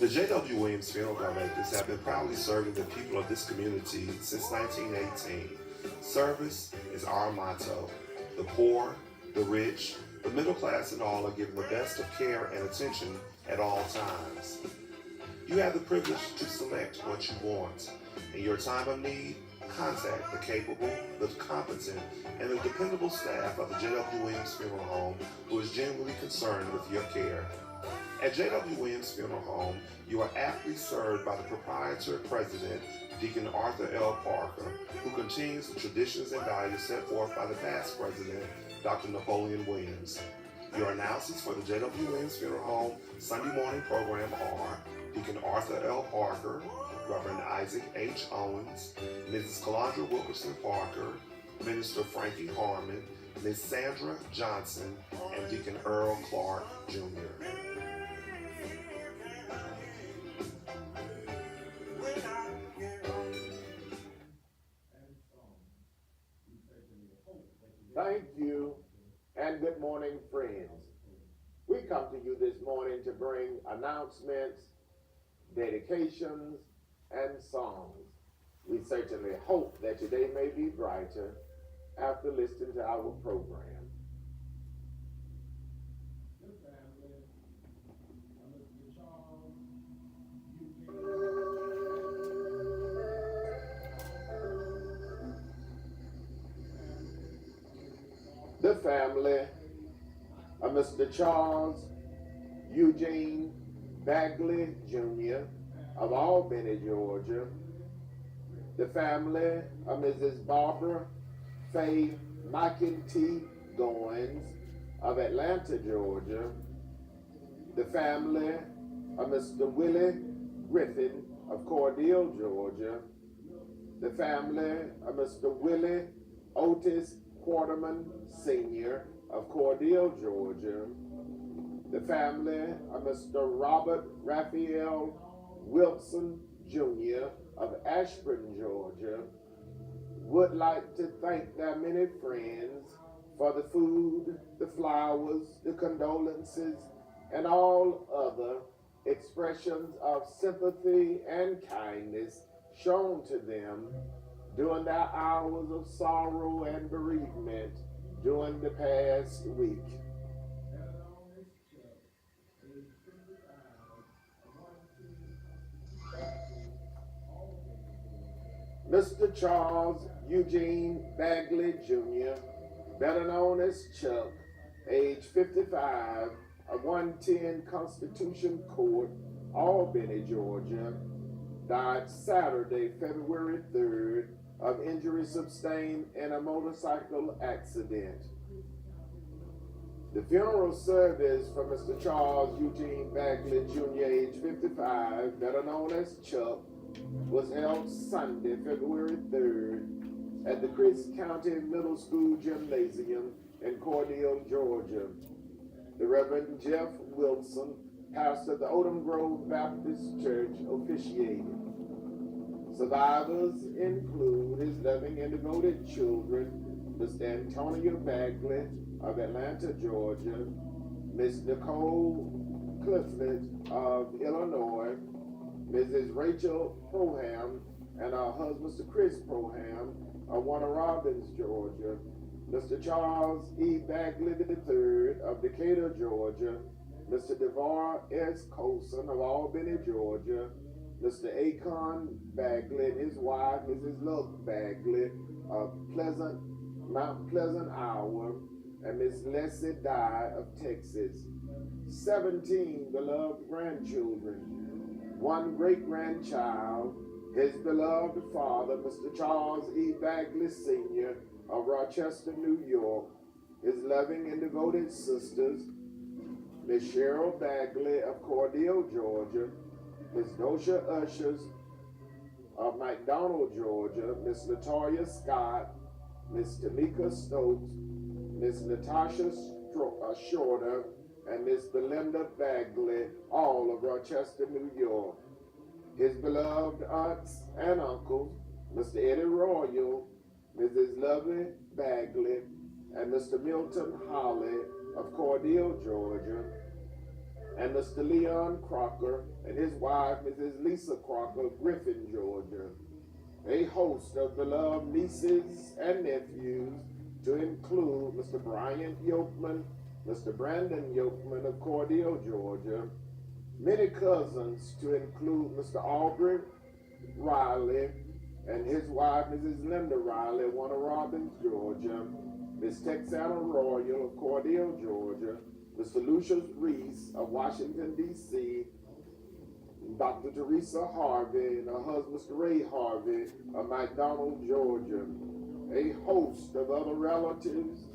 The J.W.Williams funeral directors have been proudly serving the people of this community since 1918. Service is our motto. The poor, the rich, the middle class and all are given the best of care and attention at all times. You have the privilege to select what you want. In your time of need, contact the capable, the competent, and the dependable staff of the J.W. Williams Funeral Home who is genuinely concerned with your care. At J.W. Williams Funeral Home, you are aptly served by the proprietor president, Deacon Arthur L. Parker, who continues the traditions and values set forth by the past president, Dr. Napoleon Williams. Your announcers for the J.W. Williams Funeral Home Sunday morning program are Deacon Arthur L. Parker, Reverend Isaac H. Owens, Mrs. Calandra Wilkerson Parker, Minister Frankie Harmon, Ms. Sandra Johnson, and Deacon Earl Clark, Jr. Thank you, and good morning, friends. We come to you this morning to bring announcements, dedications, and songs. We certainly hope that your day may be brighter after listening to our program. The family of Mr. Charles Eugene Bagley Jr. of Albany, Georgia. The family of Mrs. Barbara Faye McEntee Goins of Atlanta, Georgia. The family of Mr. Willie Griffin of Cordele, Georgia. The family of Mr. Willie Otis Quarterman Sr. of Cordele, Georgia. The family of Mr. Robert Raphael Wilson Jr. of Ashburn, Georgia, would like to thank their many friends for the food, the flowers, the condolences, and all other expressions of sympathy and kindness shown to them during their hours of sorrow and bereavement during the past week. Mr. Charles Eugene Bagley Jr., better known as Chuck, age 55, of 110 Constitution Court, Albany, Georgia, died Saturday, February 3rd, of injuries sustained in a motorcycle accident. The funeral service for Mr. Charles Eugene Bagley Jr., age 55, better known as Chuck, was held Sunday, February 3rd, at the Chris County Middle School Gymnasium in Cordele, Georgia. The Reverend Jeff Wilson, pastor of the Odom Grove Baptist Church, officiated. Survivors include his loving and devoted children, Mr. Antonio Bagley of Atlanta, Georgia, Miss Nicole Clifford of Illinois, Mrs. Rachel Proham and her husband, Mr. Chris Proham of Warner Robins, Georgia, Mr. Charles E. Bagley III of Decatur, Georgia, Mr. DeVar S. Colson of Albany, Georgia, Mr. Akon Bagley and his wife, Mrs. Luck Bagley of Mount Pleasant, Iowa, and Miss Leslie Dye of Texas. 17 beloved grandchildren, 1 great-grandchild, his beloved father, Mr. Charles E. Bagley Sr. of Rochester, New York, his loving and devoted sisters, Miss Cheryl Bagley of Cordele, Georgia, Miss Docia Ushers of McDonald, Georgia, Miss Latoya Scott, Miss Tamika Stokes, Miss Natasha Shorter, and Miss Belinda Bagley, all of Rochester, New York. His beloved aunts and uncles, Mr. Eddie Royal, Mrs. Lovely Bagley, and Mr. Milton Holly of Cordele, Georgia. and Mr. Leon Crocker and his wife, Mrs. Lisa Crocker, Griffin, Georgia. A host of beloved nieces and nephews, to include Mr. Brian Yokeman, Mr. Brandon Yokeman of Cordele, Georgia. Many cousins, to include Mr. Aubrey Riley and his wife, Mrs. Linda Riley, of Warner Robins, Georgia. Miss Texana Royal of Cordele, Georgia. Mr. Lucius Reese of Washington, D.C., Dr. Teresa Harvey and her husband, Mr. Ray Harvey of McDonald, Georgia. A host of other relatives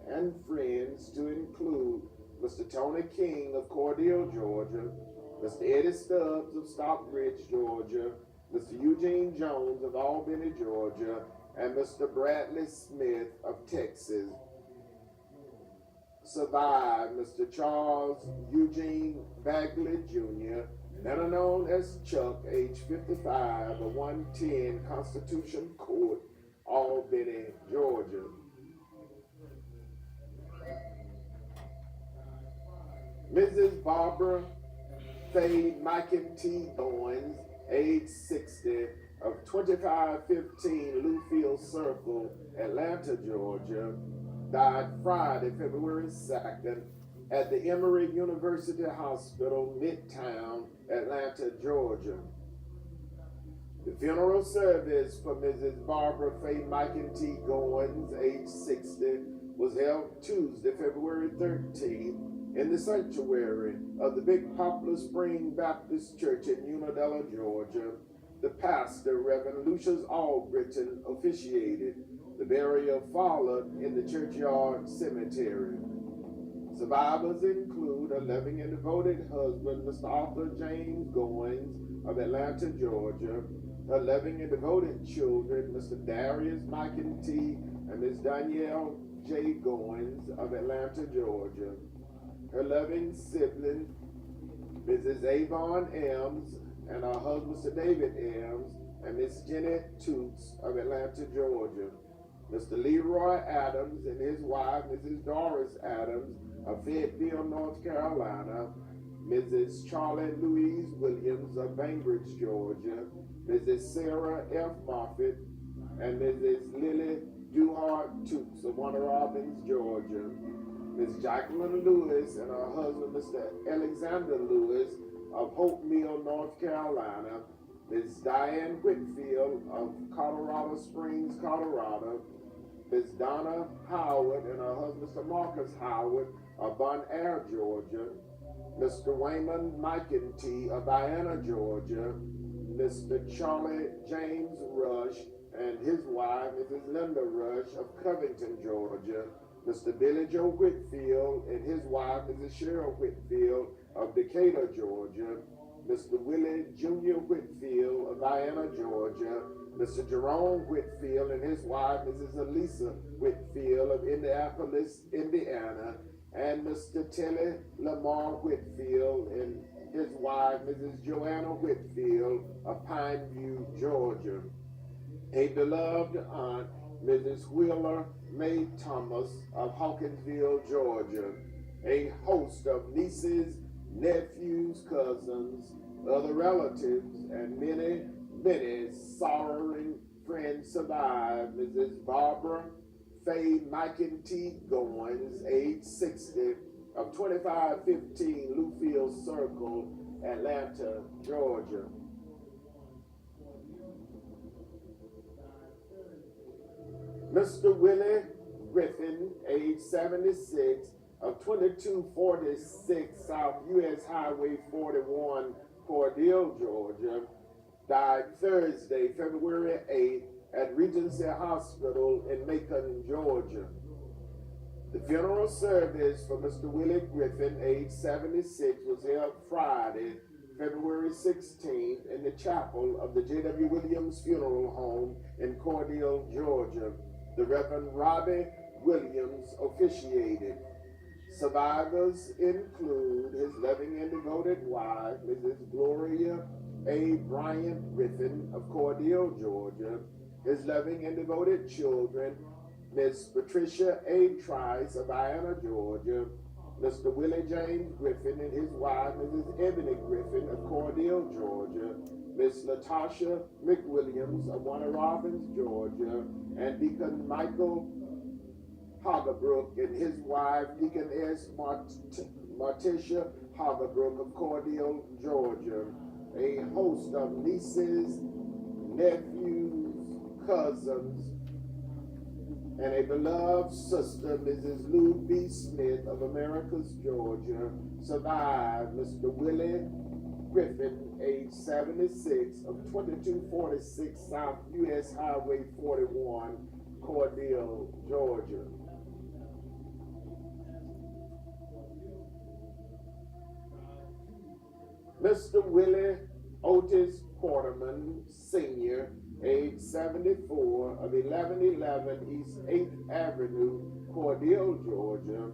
and friends, to include Mr. Tony King of Cordele, Georgia, Mr. Eddie Stubbs of Stockbridge, Georgia, Mr. Eugene Jones of Albany, Georgia, and Mr. Bradley Smith of Texas. Survived Mr. Charles Eugene Bagley Jr., better known as Chuck, age 55, of 110 Constitution Court, Albany, Georgia. Mrs. Barbara Faye McEntee Goins, age 60, of 2515 Lewfield Circle, Atlanta, Georgia, died Friday, February 2nd, at the Emory University Hospital, Midtown, Atlanta, Georgia. The funeral service for Mrs. Barbara Faye McEntee Goins, age 60, was held Tuesday, February 13th, in the sanctuary of the Big Poplar Spring Baptist Church in Unadilla, Georgia. The pastor, Reverend Lucius Albritton, officiated. The burial followed in the churchyard cemetery. Survivors include a loving and devoted husband, Mr. Arthur James Goins of Atlanta, Georgia. Her loving and devoted children, Mr. Darius McEntee and Ms. Danielle J. Goins of Atlanta, Georgia. Her loving sibling, Mrs. Avon Ems, and her husband, Mr. David Ems, and Miss Jenny Toots of Atlanta, Georgia. Mr. Leroy Adams and his wife, Mrs. Doris Adams of Fayetteville, North Carolina. Mrs. Charlie Louise Williams of Bainbridge, Georgia. Mrs. Sarah F. Moffitt and Mrs. Lily Duhart Toots of Warner Robins, Georgia. Ms. Jacqueline Lewis and her husband, Mr. Alexander Lewis of Hope Mill, North Carolina. Ms. Diane Whitfield of Colorado Springs, Colorado. Ms. Donna Howard and her husband, Mr. Marcus Howard of Bon Air, Georgia. Mr. Wayman McEntee of Diana, Georgia. Mr. Charlie James Rush and his wife, Mrs. Linda Rush of Covington, Georgia. Mr. Billy Joe Whitfield and his wife, Mrs. Cheryl Whitfield of Decatur, Georgia. Mr. Willie Jr. Whitfield of Diana, Georgia. Mr. Jerome Whitfield and his wife, Mrs. Elisa Whitfield of Indianapolis, Indiana. And Mr. Tilly Lamar Whitfield and his wife, Mrs. Joanna Whitfield of Pineview, Georgia. A beloved aunt, Mrs. Wheeler May Thomas of Hawkinsville, Georgia. A host of nieces, nephews, cousins, other relatives, and many, many sorrowing friends survive Mrs. Barbara Faye McEntee Goins, age 60, of 2515 Lewfield Circle, Atlanta, Georgia. Mr. Willie Griffin, age 76, of 2246 South U.S. Highway 41, Cordele, Georgia, died Thursday, February 8th, at Regency Hospital in Macon, Georgia. The funeral service for Mr. Willie Griffin, age 76, was held Friday, February 16th, in the chapel of the J.W.Williams Funeral Home in Cordele, Georgia. The Reverend Robbie Williams officiated. Survivors include his loving and devoted wife, Mrs. Gloria A. Bryant Griffin of Cordele, Georgia, his loving and devoted children, Miss Patricia A. Trice of Diana, Georgia, Mr. Willie James Griffin and his wife, Mrs. Ebony Griffin of Cordele, Georgia, Miss Latasha McWilliams of Warner Robins, Georgia, and Deacon Michael Hoggebrook and his wife, Deacon S. Martisha Hoggebrook of Cordele, Georgia, a host of nieces, nephews, cousins, and a beloved sister, Mrs. Lou B. Smith of Americus, Georgia, survived Mr. Willie Griffin, age 76, of 2246 South U.S. Highway 41, Cordele, Georgia. Mr. Willie Otis Quarterman, Sr., age 74, of 1111 East 8th Avenue, Cordele, Georgia,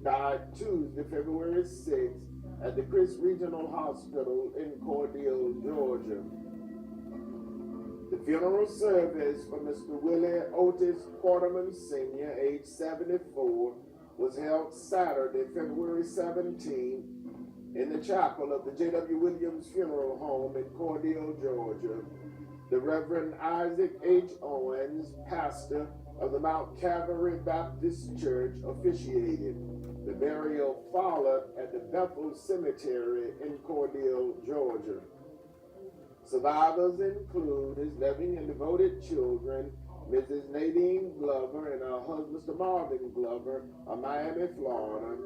died Tuesday, February 6th, at the Chris Regional Hospital in Cordele, Georgia. The funeral service for Mr. Willie Otis Quarterman, Sr., age 74, was held Saturday, February 17th, in the chapel of the J.W.Williams Funeral Home in Cordele, Georgia. The Reverend Isaac H. Owens, pastor of the Mount Calvary Baptist Church, officiated. The burial followed at the Bethel Cemetery in Cordele, Georgia. Survivors include his loving and devoted children, Mrs. Nadine Glover and her husband, Mr. Marvin Glover, of Miami, Florida,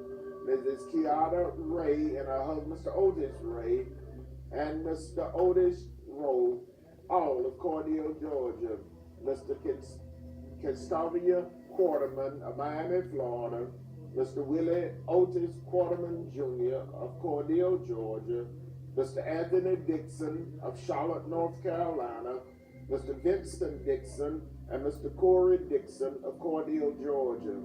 Mrs. Kiara Ray and her husband, Mr. Otis Ray, and Mr. Otis Rowe, all of Cordele, Georgia, Mr. Kestavia Quarterman of Miami, Florida, Mr. Willie Otis Quarterman Jr. of Cordele, Georgia, Mr. Anthony Dixon of Charlotte, North Carolina, Mr. Vincent Dixon, and Mr. Corey Dixon of Cordele, Georgia.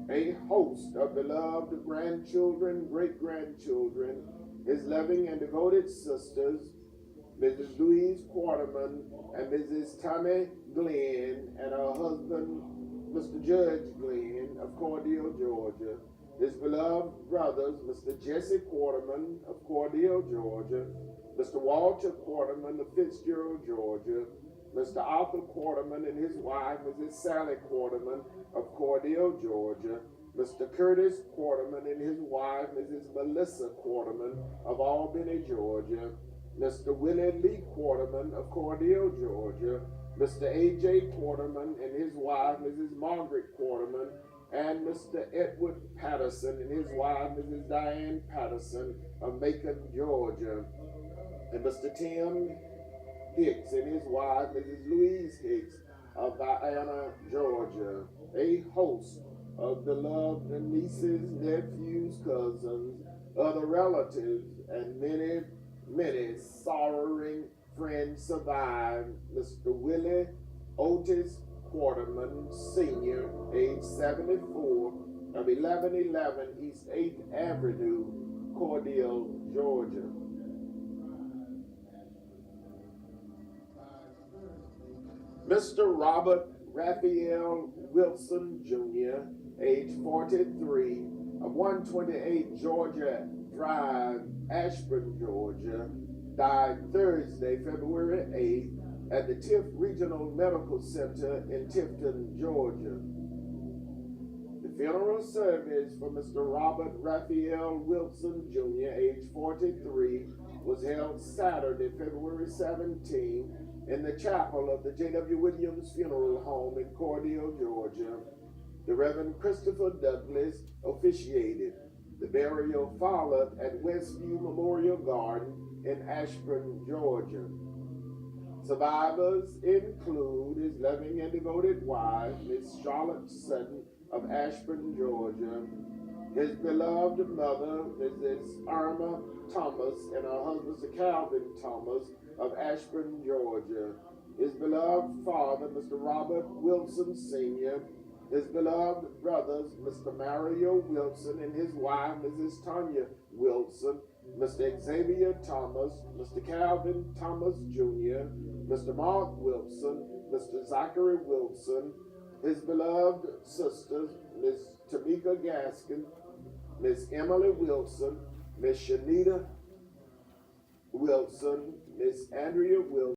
A host of beloved grandchildren, great-grandchildren, his loving and devoted sisters, Mrs. Louise Quarterman and Mrs. Tammy Glenn, and her husband, Mr. Judge Glenn of Cordele, Georgia. His beloved brothers, Mr. Jesse Quarterman of Cordele, Georgia, Mr. Walter Quarterman of Fitzgerald, Georgia, Mr. Arthur Quarterman and his wife, Mrs. Sally Quarterman of Cordele, Georgia, Mr. Curtis Quarterman and his wife, Mrs. Melissa Quarterman of Albany, Georgia, Mr. Willie Lee Quarterman of Cordele, Georgia, Mr. A.J. Quarterman and his wife, Mrs. Margaret Quarterman, and Mr. Edward Patterson and his wife, Mrs. Diane Patterson of Macon, Georgia, and Mr. Tim Hicks and his wife, Mrs. Louise Hicks of Diana, Georgia. A host of beloved nieces, nephews, cousins, other relatives, and many, many sorrowing friends survived Mr. Willie Otis Quarterman, Sr., age 74, of 1111 East 8th Avenue, Cordele, Georgia. Mr. Robert Raphael Wilson, Jr., age 43, of 128 Georgia Drive, Ashburn, Georgia, died Thursday, February 8th, at the Tiff Regional Medical Center in Tifton, Georgia. The funeral service for Mr. Robert Raphael Wilson, Jr., age 43, was held Saturday, February 17th, in the chapel of the J.W.Williams Funeral Home in Cordele, Georgia. The Reverend Christopher Douglas officiated. The burial followed at Westview Memorial Garden in Ashburn, Georgia. Survivors include his loving and devoted wife, Miss Charlotte Sutton of Ashburn, Georgia, his beloved mother, Mrs. Irma Thomas, and her husband, Sir Calvin Thomas of Ashburn, Georgia, his beloved father, Mr. Robert Wilson, Sr., his beloved brothers, Mr. Mario Wilson and his wife, Mrs. Tanya Wilson, Mr. Xavier Thomas, Mr. Calvin Thomas Jr., Mr. Mark Wilson, Mr. Zachary Wilson, his beloved sisters, Miss Tamika Gaskin, Miss Emily Wilson, Miss Shanita Wilson, Miss Andrea Wilson.